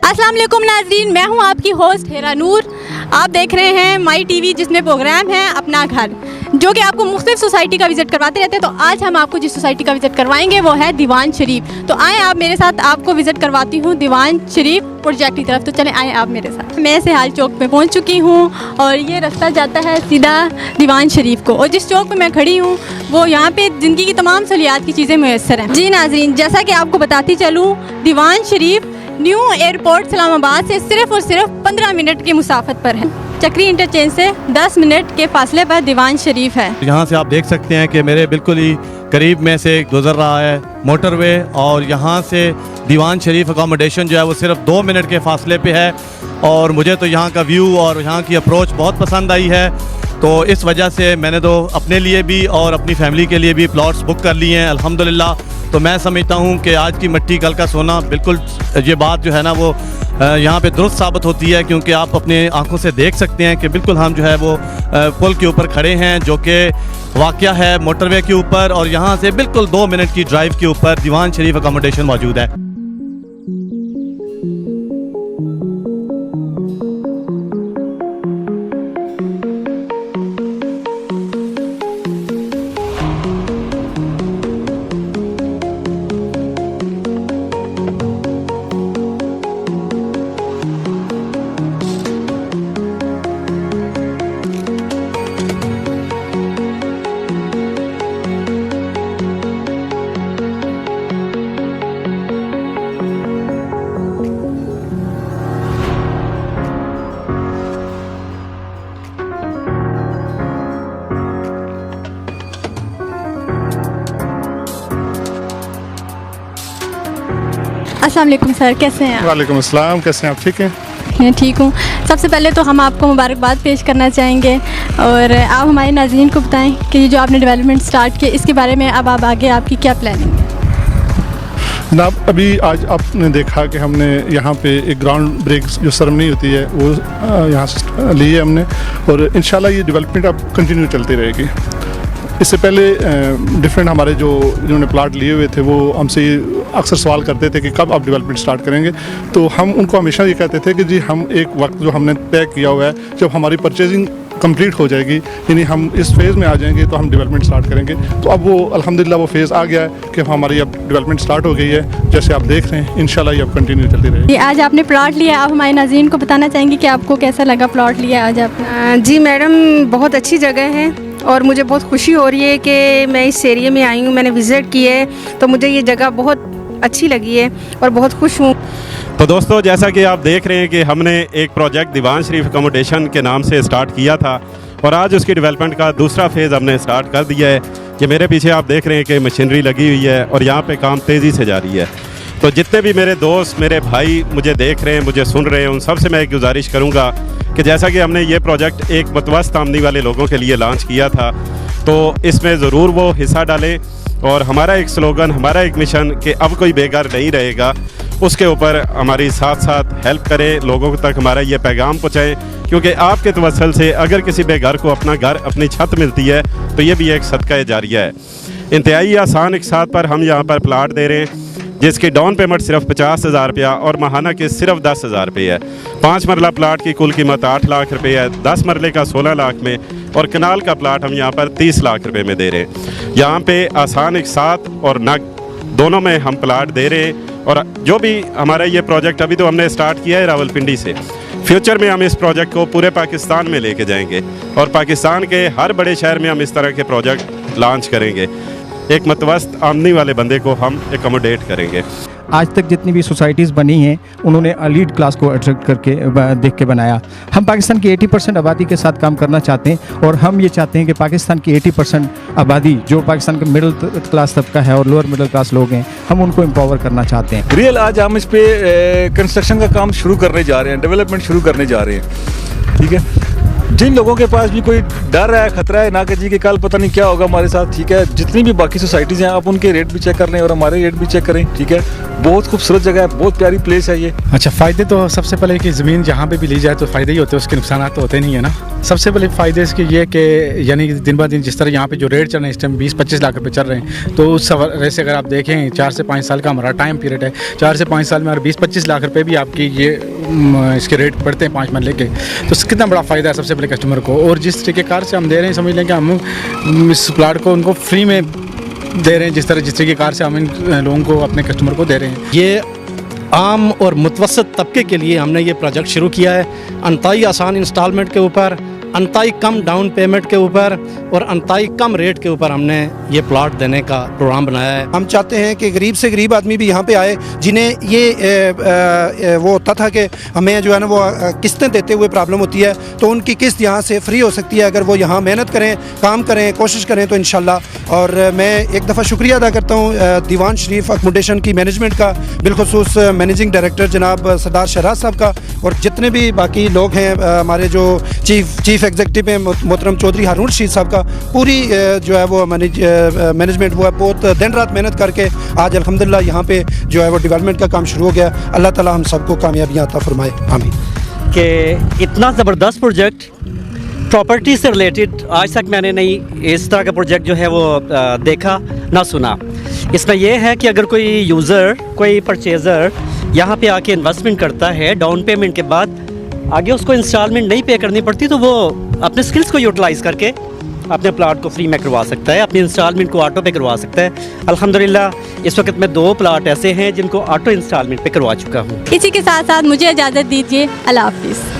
अस्सलाम वालेकुम नाज़रीन, मैं हूं आपकी होस्ट हेरा नूर। आप देख रहे हैं माई टीवी, जिसमें प्रोग्राम है अपना घर, जो कि आपको मुख्तलिफ सोसाइटी का विज़िट करवाते रहते हैं। तो आज हम आपको जिस सोसाइटी का विज़िट करवाएंगे वो है दीवान शरीफ। तो आएँ आप मेरे साथ, आपको विज़िट करवाती हूँ दीवान शरीफ प्रोजेक्ट की तरफ। तो चलें आएँ आप मेरे साथ। मैं सेहाल चौक पे पहुँच चुकी हूँ और ये रास्ता जाता है सीधा दीवान शरीफ को। और जिस चौक पे मैं खड़ी हूँ वो यहाँ पे ज़िंदगी की तमाम सहूलियात की चीज़ें मुयस्सर हैं। जी नाज़रीन, जैसा कि आपको बताती चलूँ, दीवान शरीफ न्यू एयरपोर्ट इस्लामाबाद से सिर्फ़ और सिर्फ 15 मिनट की मुसाफत पर है। चक्री इंटरचेंज से 10 मिनट के फासले पर दीवान शरीफ है। यहाँ से आप देख सकते हैं कि मेरे बिल्कुल ही करीब में से गुजर रहा है मोटरवे, और यहाँ से दीवान शरीफ अकोमोडेशन जो है वो सिर्फ 2 मिनट के फासले पे है। और मुझे तो यहाँ का व्यू और यहाँ की अप्रोच बहुत पसंद आई है, तो इस वजह से मैंने तो अपने लिए भी और अपनी फैमिली के लिए भी प्लॉट्स बुक कर लिए हैं अल्हम्दुलिल्लाह। तो मैं समझता हूँ कि आज की मिट्टी कल का सोना, बिल्कुल ये बात जो है ना वो यहाँ पे दुरुस्त साबित होती है, क्योंकि आप अपने आंखों से देख सकते हैं कि बिल्कुल हम जो है वो पुल के ऊपर खड़े हैं, जो कि वाक़या है मोटरवे के ऊपर, और यहाँ से बिल्कुल 2 मिनट की ड्राइव के ऊपर दीवान शरीफ अकोमोडेशन मौजूद है। अस्सलाम वालेकुम सर, कैसे हैं आप? वालेकुम अस्सलाम, कैसे हैं आप? ठीक हैं? मैं ठीक हूँ। सबसे पहले तो हम आपको मुबारकबाद पेश करना चाहेंगे, और आप हमारे नाज़रीन को बताएं कि ये जो आपने डेवलपमेंट स्टार्ट किया, इसके बारे में अब आप आगे आपकी क्या प्लानिंग है? जनाब, अभी आज आपने देखा कि हमने यहाँ पे एक ग्राउंड ब्रेक जो सेरेमनी होती है वो यहाँ से ली है हमने, और इंशाल्लाह ये डेवलपमेंट अब कंटिन्यू चलती रहेगी। इससे पहले डिफरेंट हमारे जो जिन्होंने प्लाट लिए हुए थे वो हमसे अक्सर सवाल करते थे कि कब आप डेवलपमेंट स्टार्ट करेंगे। तो हम उनको हमेशा ये कहते थे कि जी हम एक वक्त जो हमने तय किया हुआ है, जब हमारी परचेजिंग कंप्लीट हो जाएगी, यानी हम इस फेज़ में आ जाएंगे, तो हम डेवलपमेंट स्टार्ट करेंगे। तो अब वो अल्हम्दुलिल्लाह वो फेज़ आ गया है कि हमारी अब डेवलपमेंट स्टार्ट हो गई है, जैसे आप देख रहे हैं। इंशाल्लाह ये अब कंटिन्यू चलती रहेगी। आज आपने प्लॉट लिया, आप हमारे नाज़रीन को बताना चाहेंगे कि आपको कैसा लगा प्लॉट लिया आज आपने? जी मैडम, बहुत अच्छी जगह है और मुझे बहुत खुशी हो रही है कि मैं इस एरिया में आई हूँ, मैंने विज़िट की है, तो मुझे ये जगह बहुत अच्छी लगी है और बहुत खुश हूँ। तो दोस्तों, जैसा कि आप देख रहे हैं कि हमने एक प्रोजेक्ट दीवान शरीफ अकोमोडेशन के नाम से स्टार्ट किया था, और आज उसकी डेवलपमेंट का दूसरा फेज़ हमने स्टार्ट कर दिया है। कि मेरे पीछे आप देख रहे हैं कि मशीनरी लगी हुई है और यहाँ पे काम तेज़ी से जारी है। तो जितने भी मेरे दोस्त, मेरे भाई मुझे देख रहे हैं, मुझे सुन रहे हैं, उन सब से मैं एक गुजारिश करूँगा कि जैसा कि हमने ये प्रोजेक्ट एक मुतवस्सित आमदनी वाले लोगों के लिए लॉन्च किया था, तो इसमें ज़रूर वो हिस्सा डालें। और हमारा एक स्लोगन, हमारा एक मिशन कि अब कोई बेघर नहीं रहेगा, उसके ऊपर हमारी साथ साथ हेल्प करें, लोगों तक हमारा ये पैगाम पहुँचाएँ, क्योंकि आपके तवस्सुल से अगर किसी बेघर को अपना घर, अपनी छत मिलती है, तो ये भी एक सदका जारिया है। इंतहाई आसान एक साथ पर हम यहाँ पर प्लाट दे रहे हैं, जिसकी डाउन पेमेंट सिर्फ 50,000 रुपया और माहाना के सिर्फ 10,000 रुपये है। 5 मरला प्लाट की कुल कीमत 8 लाख रुपये है, 10 मरले का 16 लाख में, और कनाल का प्लाट हम यहाँ पर 30 लाख रुपये में दे रहे हैं। यहाँ पे आसान एक साथ और नग दोनों में हम प्लाट दे रहे हैं। और जो भी हमारा ये प्रोजेक्ट अभी तो हमने स्टार्ट किया है रावलपिंडी से, फ्यूचर में हम इस प्रोजेक्ट को पूरे पाकिस्तान में लेके जाएंगे, और पाकिस्तान के हर बड़े शहर में हम इस तरह के प्रोजेक्ट लॉन्च करेंगे। एक मुतवस्सित आमदनी वाले बंदे को हम एकोमोडेट करेंगे। आज तक जितनी भी सोसाइटीज़ बनी हैं उन्होंने एलीट क्लास को अट्रैक्ट करके देख के बनाया। हम पाकिस्तान की 80% आबादी के साथ काम करना चाहते हैं, और हम ये चाहते हैं कि पाकिस्तान की 80% आबादी जो पाकिस्तान का मिडिल क्लास तबका है और लोअर मिडिल क्लास लोग हैं, हम उनको एम्पावर करना चाहते हैं। रियल आज हम इस पे कंस्ट्रक्शन का काम शुरू करने जा रहे हैं, डेवलपमेंट शुरू करने जा रहे हैं। ठीक है, जिन लोगों के पास भी कोई डर है, खतरा है ना कि जी कि कल पता नहीं क्या होगा हमारे साथ, ठीक है, जितनी भी बाकी सोसाइटीज़ हैं आप उनके रेट भी चेक कर लें और हमारे रेट भी चेक करें, ठीक है। बहुत खूबसूरत जगह है, बहुत प्यारी प्लेस है ये। अच्छा, फ़ायदे तो सबसे पहले कि ज़मीन जहाँ पे भी ली जाए तो फ़ायदे ही होते हैं, उसके नुकसान तो होते नहीं है ना। सबसे पहले फ़ायदे इसके ये कि यानी कि दिन ब दिन जिस तरह यहाँ पे जो रेट चल रहे हैं इस टाइम 20-25 लाख रुपए चल रहे हैं, तो उस वजह से अगर आप देखें 4 से 5 साल का हमारा टाइम पीरियड है, 4 से 5 साल में अगर 20-25 लाख रुपए भी आपकी ये इसके रेट पड़ते हैं 5 मरले के, तो कितना बड़ा फ़ायदा है सबसे पहले कस्टमर को। और जिस तरीक़ेकार से हम दे रहे हैं, समझ लें कि हम इस प्लाट को उनको फ्री में दे रहे हैं, जिस तरीक़ेकार से हम इन लोगों को अपने कस्टमर को दे रहे हैं। ये आम और मुतवसत तबके के लिए हमने ये प्रोजेक्ट शुरू किया है, अंतहाई आसान इंस्टॉलमेंट के ऊपर, अंतहाई कम डाउन पेमेंट के ऊपर और अंतहाई कम रेट के ऊपर हमने ये प्लॉट देने का प्रोग्राम बनाया है। हम चाहते हैं कि गरीब से गरीब आदमी भी यहाँ पे आए, जिन्हें ये वो होता था कि हमें जो है ना वो किस्तें देते हुए प्रॉब्लम होती है, तो उनकी किस्त यहाँ से फ्री हो सकती है अगर वो यहाँ मेहनत करें, काम करें, कोशिश करें तो इंशाल्लाह। और मैं एक दफ़ा शुक्रिया अदा करता हूँ दीवान शरीफ अकोमोडेशन की मैनेजमेंट का, बिलखुसूस मैनेजिंग डायरेक्टर जनाब सरदार शहराज साहब का, और जितने भी बाकी लोग हैं हमारे जो चीफ एग्जीक्यूटिव हैं मोहतरम चौधरी हारून रशीद साहब का, पूरी जो है वो मैनेजमेंट वो है बहुत दिन रात मेहनत करके आज अल्हम्दुलिल्लाह यहाँ पे जो है वो डेवलपमेंट का काम शुरू हो गया। अल्लाह ताला हम सबको कामयाबियाँ अता फरमाए, आमीन। कि इतना ज़बरदस्त प्रोजेक्ट प्रॉपर्टी से रिलेटेड आज तक मैंने नहीं इस तरह का प्रोजेक्ट जो है वो देखा ना सुना। इसमें यह है कि अगर कोई यूज़र, कोई परचेज़र यहाँ पे आके इन्वेस्टमेंट करता है, डाउन पेमेंट के बाद आगे उसको इंस्टॉलमेंट नहीं पे करनी पड़ती, तो वो अपने स्किल्स को यूटिलाइज़ करके अपने प्लाट को फ्री में करवा सकता है, अपनी इंस्टॉलमेंट को ऑटो पे करवा सकता है। अल्हम्दुलिल्लाह इस वक्त मैं 2 प्लाट ऐसे हैं जिनको ऑटो इंस्टॉलमेंट पे करवा चुका हूँ। इसी के साथ साथ मुझे इजाज़त दीजिए, अल्लाह हाफिज़।